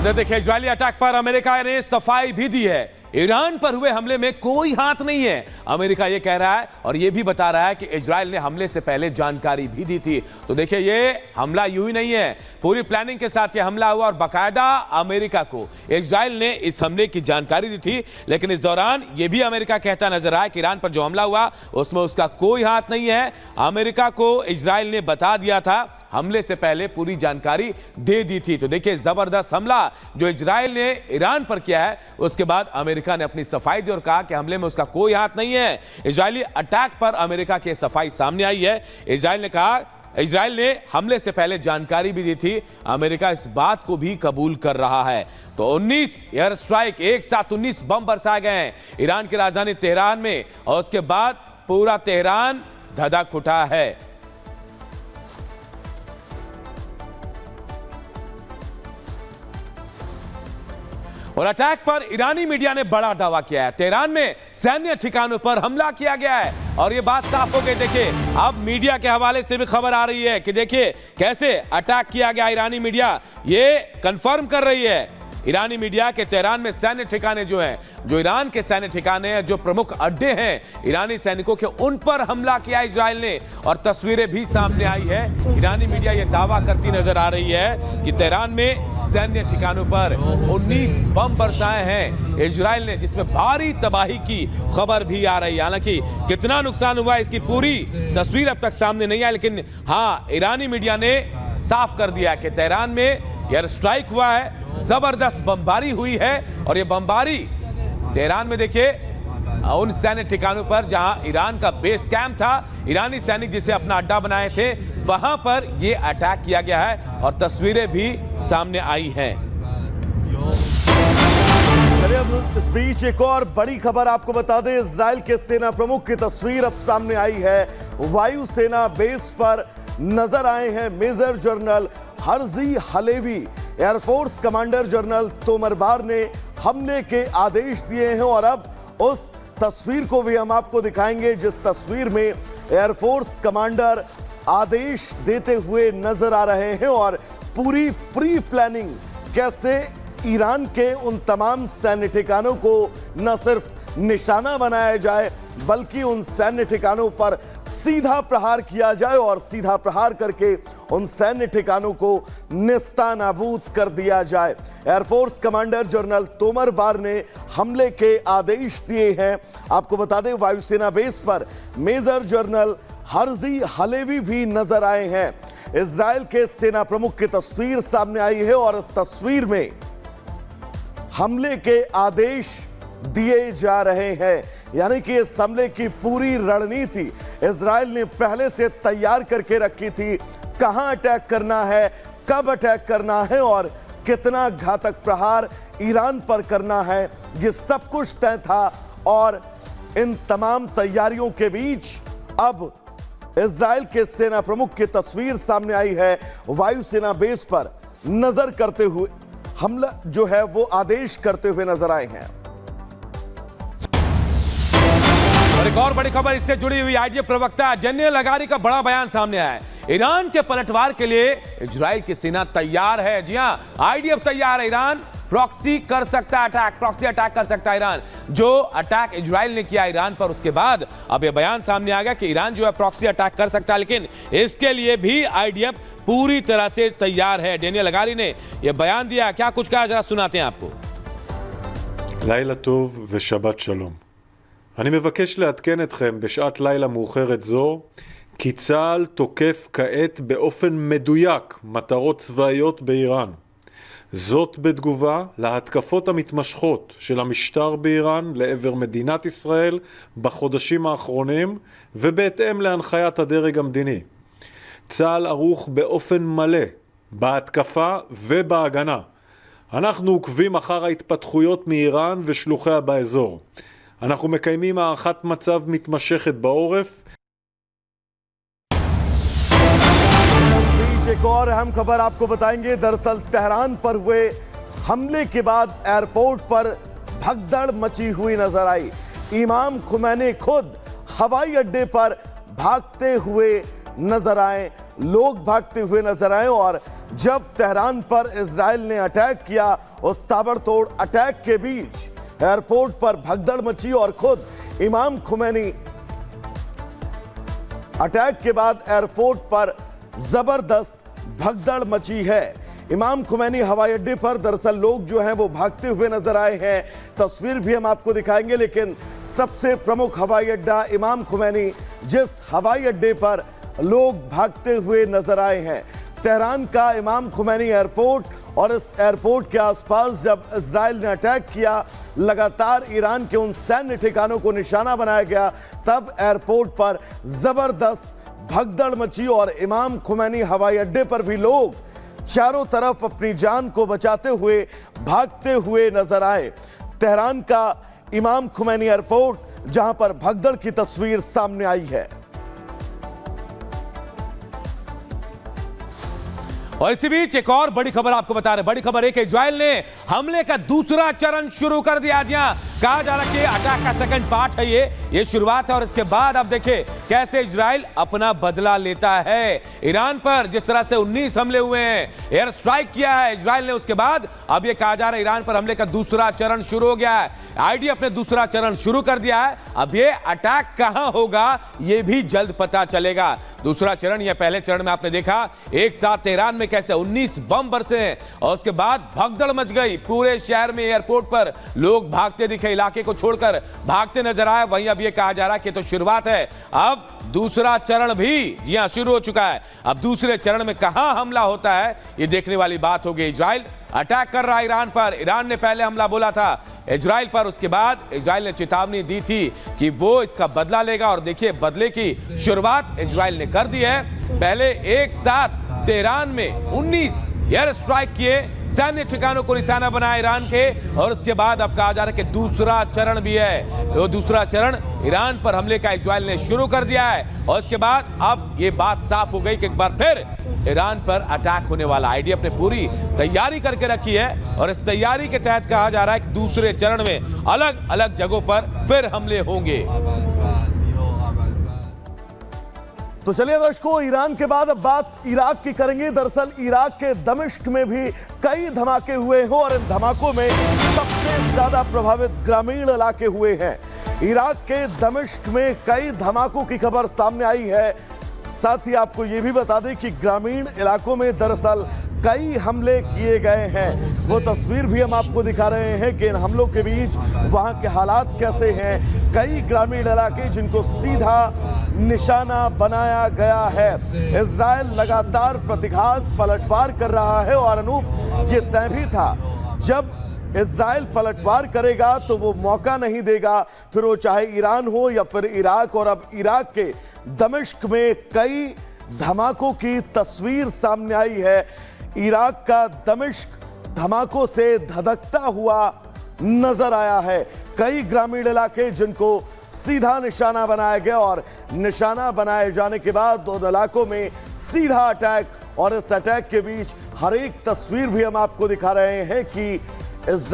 उधर देखिए, Israeli attack पर अमेरिका ने सफाई भी दी है। ईरान पर हुए हमले में कोई हाथ नहीं है, अमेरिका ये कह रहा है और ये भी बता रहा है कि इजरायल ने हमले से पहले जानकारी भी दी थी। तो देखिए, ये हमला यूं ही नहीं है, पूरी प्लानिंग के साथ ये हमला हुआ और बाकायदा अमेरिका को इजरायल ने इस हमले की जानकारी दी थी। लेकिन इस दौरान ये भी अमेरिका कहता नजर आया कि ईरान पर जो हमला हुआ उसमें उसका कोई हाथ नहीं है। अमेरिका को इजरायल ने बता दिया था, हमले से पहले पूरी जानकारी दे दी थी। तो देखिए, जबरदस्त हमला जो इजरायल ने ईरान पर किया है, उसके बाद अमेरिका ने अपनी सफाई दी और कहा कि हमले में उसका कोई हाथ नहीं है। इजरायली अटैक पर अमेरिका की सफाई सामने आई है। इजरायल ने कहा, इजरायल ने हमले से पहले जानकारी भी दी थी। अमेरिका इस बात को भी कबूल कर रहा है। तो 19 एयर स्ट्राइक, एक साथ 19 बम बरसाए गए हैं ईरान की राजधानी तेहरान में और उसके बाद पूरा तेहरान धधक उठा है। और अटैक पर ईरानी मीडिया ने बड़ा दावा किया है। तेहरान में सैन्य ठिकानों पर हमला किया गया है और यह बात साफ हो गई। देखिए, अब मीडिया के हवाले से भी खबर आ रही है कि देखिए कैसे अटैक किया गया। ईरानी मीडिया ये कंफर्म कर रही है, ईरानी मीडिया के तेहरान में सैन्य ठिकाने जो हैं, जो ईरान के सैन्य ठिकाने हैं, जो प्रमुख अड्डे हैं ईरानी सैनिकों के, उन पर हमला किया इजरायल ने और तस्वीरें भी सामने आई है। ईरानी मीडिया यह दावा करती नजर आ रही है कि तेहरान में सैन्य ठिकानों पर 19 बम बरसाए हैं इजरायल ने, जिसमें भारी तबाही की खबर भी आ रही है। हालांकि कितना नुकसान हुआ इसकी पूरी तस्वीर अब तक सामने नहीं आई, लेकिन हाँ, ईरानी मीडिया ने साफ कर दिया कि तेहरान में एयर स्ट्राइक हुआ है, जबरदस्त बमबारी हुई है और ये बमबारी तेहरान में देखिए उन सैन्य ठिकानों पर जहां ईरान का बेस कैंप था, ईरानी सैनिक जिसे अपना अड्डा बनाए थे, वहां पर यह अटैक किया गया है और तस्वीरें भी सामने आई हैं। चलिए, अब इस बीच एक और बड़ी खबर आपको बता दें। इजराइल के सेना प्रमुख की तस्वीर अब सामने आई है। वायुसेना बेस पर नजर आए हैं major general Herzi Halevi. Air force commander general Tomer Bar ने हमले के आदेश दिए हैं और अब उस तस्वीर को भी हम आपको दिखाएंगे जिस तस्वीर में एयरफोर्स कमांडर आदेश देते हुए नजर आ रहे हैं और पूरी प्री प्लानिंग कैसे ईरान के उन तमाम सैन्य ठिकानों को न सिर्फ निशाना बनाया जाए बल्कि उन सैन्य ठिकानों पर सीधा प्रहार किया जाए और सीधा प्रहार करके उन सैन्य ठिकानों को नेस्तानाबूद कर दिया जाए। Air force commander general Tomer Bar ने हमले के आदेश दिए हैं। आपको बता दें, वायुसेना बेस पर मेजर जनरल हर्जी हलेवी भी नजर आए हैं। इजरायल के सेना प्रमुख की तस्वीर सामने आई है और इस तस्वीर में हमले के आदेश दिए जा रहे हैं, यानी कि इस हमले की पूरी रणनीति इजरायल ने पहले से तैयार करके रखी थी। कहां अटैक करना है, कब अटैक करना है और कितना घातक प्रहार ईरान पर करना है, ये सब कुछ तय था। और इन तमाम तैयारियों के बीच अब इजरायल के सेना प्रमुख की तस्वीर सामने आई है। वायुसेना बेस पर नजर करते हुए हमला जो है वो आदेश करते हुए नजर आए हैं। और एक और बड़ी खबर इससे जुड़ी हुई, आईडीएफ प्रवक्ता डेनियल हगारी का बड़ा बयान सामने आया है। ईरान के पलटवार के लिए इजरायल की सेना तैयार है। जी हां, आईडीएफ तैयार है। ईरान प्रॉक्सी कर सकता है अटैक, प्रॉक्सी अटैक कर सकता है ईरान। जो अटैक इजरायल ने किया ईरान पर, उसके बाद अब यह बयान सामने आ गया कि ईरान जो है प्रॉक्सी अटैक कर सकता है, लेकिन इसके लिए भी आईडीएफ पूरी तरह से तैयार है। डेनियल हगारी ने यह बयान दिया, क्या कुछ कहा, जरा सुनाते हैं आपको। לילה טוב ושבת שלום. אני מבקש לעדכן אתכם בשעת לילה מאוחרת זו כי צה"ל תוקף כעת באופן מדויק מטרות צבאיות באיראן. זאת בתגובה להתקפות המתמשכות של המשטר באיראן לעבר מדינת ישראל בחודשים האחרונים ובהתאם להנחיית הדרג המדיני. צה"ל ערוך באופן מלא בהתקפה ובהגנה. אנחנו עוקבים אחר ההתפתחויות מאיראן ושלוחיה באזור. אנחנו מקיימים הערכת מצב מתמשכת בעורף. एक और अहम खबर आपको बताएंगे। दरअसल तेहरान पर हुए हमले के बाद एयरपोर्ट पर भगदड़ मची हुई नजर आई। इमाम खुमैनी खुद हवाई अड्डे पर भागते हुए नजर आए, लोग भागते हुए नजर आए और जब तेहरान पर इजराइल ने अटैक किया, उस ताबड़तोड़ अटैक के बीच एयरपोर्ट पर भगदड़ मची और खुद इमाम खुमैनी अटैक के बाद एयरपोर्ट पर जबरदस्त भगदड़ मची है। इमाम खुमैनी हवाई अड्डे पर दरअसल लोग जो हैं वो भागते हुए नजर आए हैं। तस्वीर भी हम आपको दिखाएंगे, लेकिन सबसे प्रमुख हवाई अड्डा इमाम खुमैनी, जिस हवाई अड्डे पर लोग भागते हुए नजर आए हैं, तेहरान का इमाम खुमैनी एयरपोर्ट। और इस एयरपोर्ट के आसपास जब इजराइल ने अटैक किया, लगातार ईरान के उन सैन्य ठिकानों को निशाना बनाया गया, तब एयरपोर्ट पर जबरदस्त भगदड़ मची और इमाम खुमैनी हवाई अड्डे पर भी लोग चारों तरफ अपनी जान को बचाते हुए भागते हुए नजर आए। तेहरान का इमाम खुमैनी एयरपोर्ट, जहां पर भगदड़ की तस्वीर सामने आई है। और इसी बीच एक और बड़ी खबर आपको बता रहे। बड़ी खबर है कि इजराइल ने हमले का दूसरा चरण शुरू कर दिया। जहां कहा जा रहा है कि अटैक का सेकंड पार्ट है, ये शुरुआत है। और इसके बाद अब देखिए कैसे इजराइल अपना बदला लेता है। ईरान पर जिस तरह से 19 हमले हुए हैं, एयर स्ट्राइक किया है इजराइल ने, उसके बाद अब यह कहा जा रहा है ईरान पर हमले का दूसरा चरण शुरू हो गया है। आईडीएफ ने दूसरा चरण शुरू कर दिया है। अब ये अटैक कहां होगा ये भी जल्द पता चलेगा। दूसरा चरण, या पहले चरण में आपने देखा एक साथ तेहरान में कैसे 19 बम बरसे हैं और उसके बाद भगदड़ मच गई पूरे शहर में। एयरपोर्ट पर लोग भागते दिखे, इलाके को छोड़कर भागते नजर आए। वहीं अब यह कहा जा रहा है कि तो शुरुआत है, अब दूसरा चरण भी जी हां शुरू हो चुका है। अब दूसरे चरण में कहां हमला होता है ये देखने वाली बात होगी। इजराइल अटैक कर रहा है ईरान पर। ईरान ने पहले हमला बोला था इजराइल पर, उसके बाद इजराइल ने चेतावनी दी थी कि वो इसका बदला लेगा। और देखिए बदले की शुरुआत इजराइल ने कर दी है। पहले एक साथ तेहरान में 19 एयर स्ट्राइक किए, सैन्य ठिकानों को निशाना बनाया ईरान के। और उसके बाद अब कहा जा रहा है कि दूसरा चरण भी है। वो दूसरा चरण ईरान पर हमले का इजराइल ने शुरू कर दिया है। और उसके बाद अब ये बात साफ हो गई कि एक बार फिर ईरान पर अटैक होने वाला। आईडीएफ ने पूरी तैयारी करके रखी है और इस तैयारी के तहत कहा जा रहा है कि दूसरे चरण में अलग अलग जगहों पर फिर हमले होंगे। तो चलिए दर्शकों, ईरान के बाद अब बात इराक की करेंगे। दरअसल इराक के दमिश्क में भी कई धमाके हुए हैं और इन धमाकों में सबसे ज्यादा प्रभावित ग्रामीण इलाके हुए हैं। इराक के दमिश्क में कई धमाकों की खबर सामने आई है। साथ ही आपको यह भी बता दें कि ग्रामीण इलाकों में दरअसल कई हमले किए गए हैं। वो तस्वीर भी हम आपको दिखा रहे हैं कि इन हमलों के बीच वहां के हालात कैसे हैं। कई ग्रामीण इलाके जिनको सीधा निशाना बनाया गया है। इजराइल लगातार प्रतिघात पलटवार कर रहा है और अनूप ये तय भी था, जब इजराइल पलटवार करेगा तो वो मौका नहीं देगा, फिर वो चाहे ईरान हो या फिर इराक। और अब इराक के दमिश्क में कई धमाकों की तस्वीर सामने आई है। इराक का दमिश्क धमाकों से धधकता हुआ नजर आया है। कई ग्रामीण इलाके जिनको सीधा निशाना बनाया गया और निशाना बनाए जाने के बाद उन इलाकों में सीधा अटैक। और इस अटैक के बीच हर एक तस्वीर भी हम आपको दिखा रहे हैं कि इजराइल